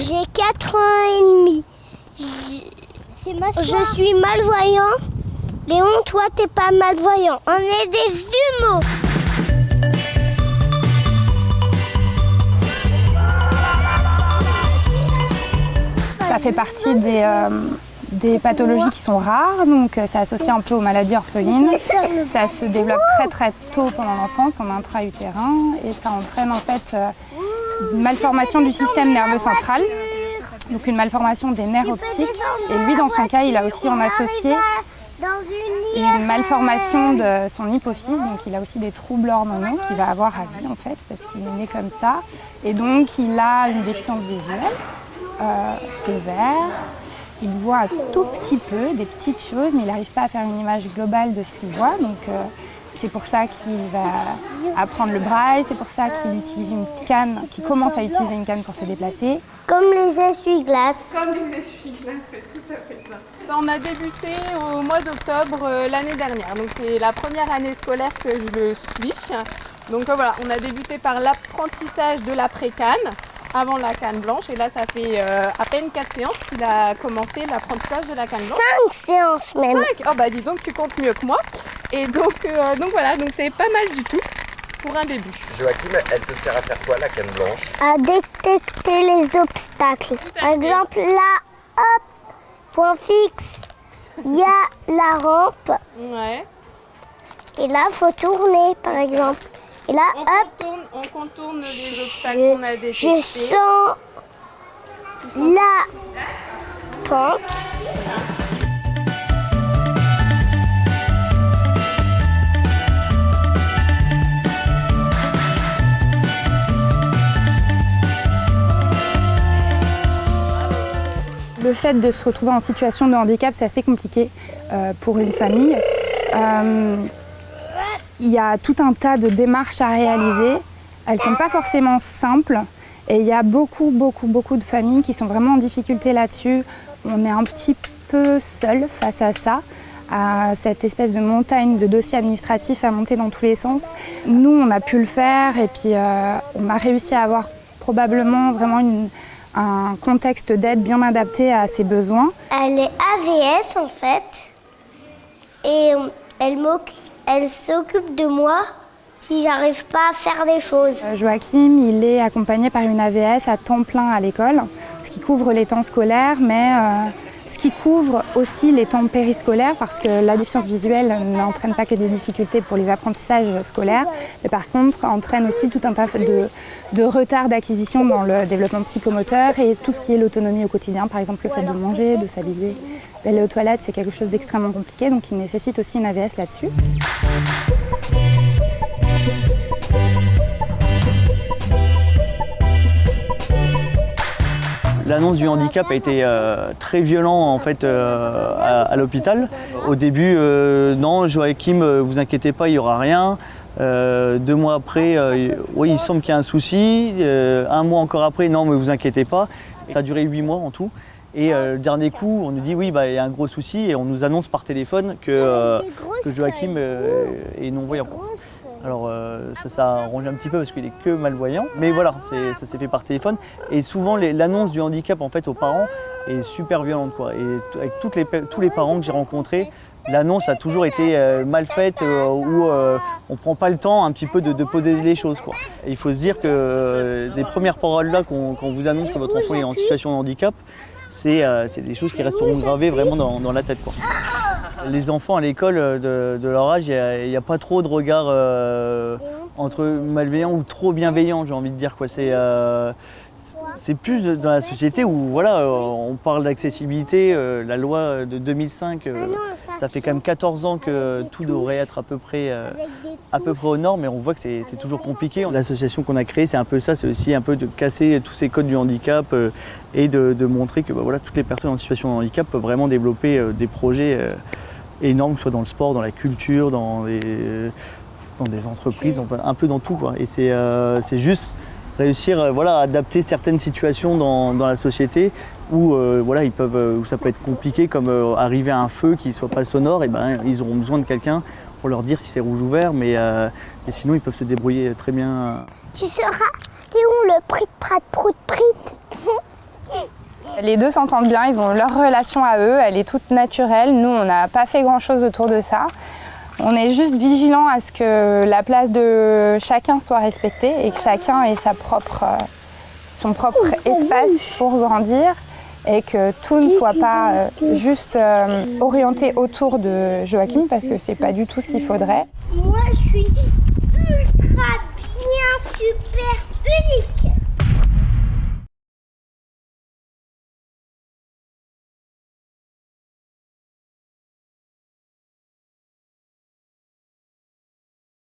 J'ai 4 ans et demi. Je suis malvoyant. Léon, toi, t'es pas malvoyant. On est des jumeaux. Ça fait partie des pathologies qui sont rares, donc c'est associé un peu aux maladies orphelines. Ça se développe très tôt pendant l'enfance, en intra-utérin, et ça entraîne en fait une malformation du système nerveux central, donc une malformation des nerfs optiques. Et lui, dans son cas, il a aussi en associé une malformation de son hypophyse, donc il a aussi des troubles hormonaux qu'il va avoir à vie en fait, parce qu'il est né comme ça. Et donc il a une déficience visuelle sévère. Il voit un tout petit peu, des petites choses, mais il n'arrive pas à faire une image globale de ce qu'il voit. Donc c'est pour ça qu'il va apprendre le braille, c'est pour ça qu'il utilise une canne, qu'il commence à utiliser une canne pour se déplacer. Comme les essuie-glaces. Comme les essuie-glaces, c'est tout à fait ça. On a débuté au mois d'octobre l'année dernière. Donc c'est la première année scolaire que je le suis. Donc voilà, on a débuté par l'apprentissage de l'après-canne, avant la canne blanche. Et là, ça fait à peine 4 séances qu'il a commencé l'apprentissage de la canne blanche. 5 séances même. 5 ? Oh bah dis donc, tu comptes mieux que moi. Et donc voilà, donc c'est pas mal du tout pour un début. Joachim, elle te sert à faire quoi la canne blanche? À détecter les obstacles. Par exemple, là, hop, point fixe, il y a la rampe. Ouais. Et là, il faut tourner, par exemple. Et là, On contourne les obstacles qu'on a détectés. je sens la pente. Le fait de se retrouver en situation de handicap, c'est assez compliqué pour une famille. Il y a tout un tas de démarches à réaliser. Elles ne sont pas forcément simples. Et il y a beaucoup de familles qui sont vraiment en difficulté là-dessus. On est un petit peu seul face à ça, à cette espèce de montagne de dossiers administratifs à monter dans tous les sens. Nous, on a pu le faire et puis on a réussi à avoir probablement vraiment un contexte d'aide bien adapté à ses besoins. Elle est AVS en fait. Et elle s'occupe de moi si j'arrive pas à faire des choses. Joachim, il est accompagné par une AVS à temps plein à l'école, ce qui couvre les temps scolaires, mais ce qui couvre aussi les temps périscolaires, parce que la déficience visuelle n'entraîne pas que des difficultés pour les apprentissages scolaires, mais par contre entraîne aussi tout un tas de retard d'acquisition dans le développement psychomoteur et tout ce qui est l'autonomie au quotidien, par exemple le fait de manger, de s'aviser, d'aller aux toilettes, c'est quelque chose d'extrêmement compliqué, donc il nécessite aussi une AVS là-dessus. L'annonce du handicap a été très violent en fait à l'hôpital. Au début, non, Joachim, vous inquiétez pas, il n'y aura rien. 2 mois après, oui, il semble qu'il y a un souci. 1 mois encore après, non, mais vous inquiétez pas. Ça a duré 8 mois en tout. Et le dernier coup, on nous dit oui, il y a un gros souci et on nous annonce par téléphone que Joachim est non-voyant. Alors ça a arrangé un petit peu parce qu'il est que malvoyant, mais voilà, ça s'est fait par téléphone. Et souvent l'annonce du handicap en fait aux parents est super violente quoi. Et avec tous les parents que j'ai rencontrés, l'annonce a toujours été mal faite ou on prend pas le temps un petit peu de poser les choses quoi. Et il faut se dire que les premières paroles là qu'on vous annonce que votre enfant est en situation de handicap, c'est des choses qui resteront gravées vraiment dans la tête quoi. Les enfants à l'école de leur âge, il n'y a pas trop de regard entre malveillant ou trop bienveillant, j'ai envie de dire quoi. C'est plus dans la société où voilà, on parle d'accessibilité, la loi de 2005, ça fait quand même 14 ans que tout devrait être à peu près aux normes, mais on voit que c'est toujours compliqué. L'association qu'on a créée, c'est un peu ça, c'est aussi un peu de casser tous ces codes du handicap et de montrer que voilà, toutes les personnes en situation de handicap peuvent vraiment développer des projets énormes, soit dans le sport, dans la culture, dans des entreprises, enfin, un peu dans tout quoi. Et c'est juste réussir voilà, à adapter certaines situations dans la société où, voilà, où ça peut être compliqué, comme arriver à un feu qui ne soit pas sonore, et ils auront besoin de quelqu'un pour leur dire si c'est rouge ou vert, mais sinon ils peuvent se débrouiller très bien. Tu seras Léon le prit-prat-prout-prit. Les deux s'entendent bien, ils ont leur relation à eux, elle est toute naturelle. Nous, on n'a pas fait grand-chose autour de ça. On est juste vigilant à ce que la place de chacun soit respectée et que chacun ait son propre espace pour grandir et que tout ne soit pas juste orienté autour de Joachim parce que c'est pas du tout ce qu'il faudrait. Moi, je suis ultra bien, super unique.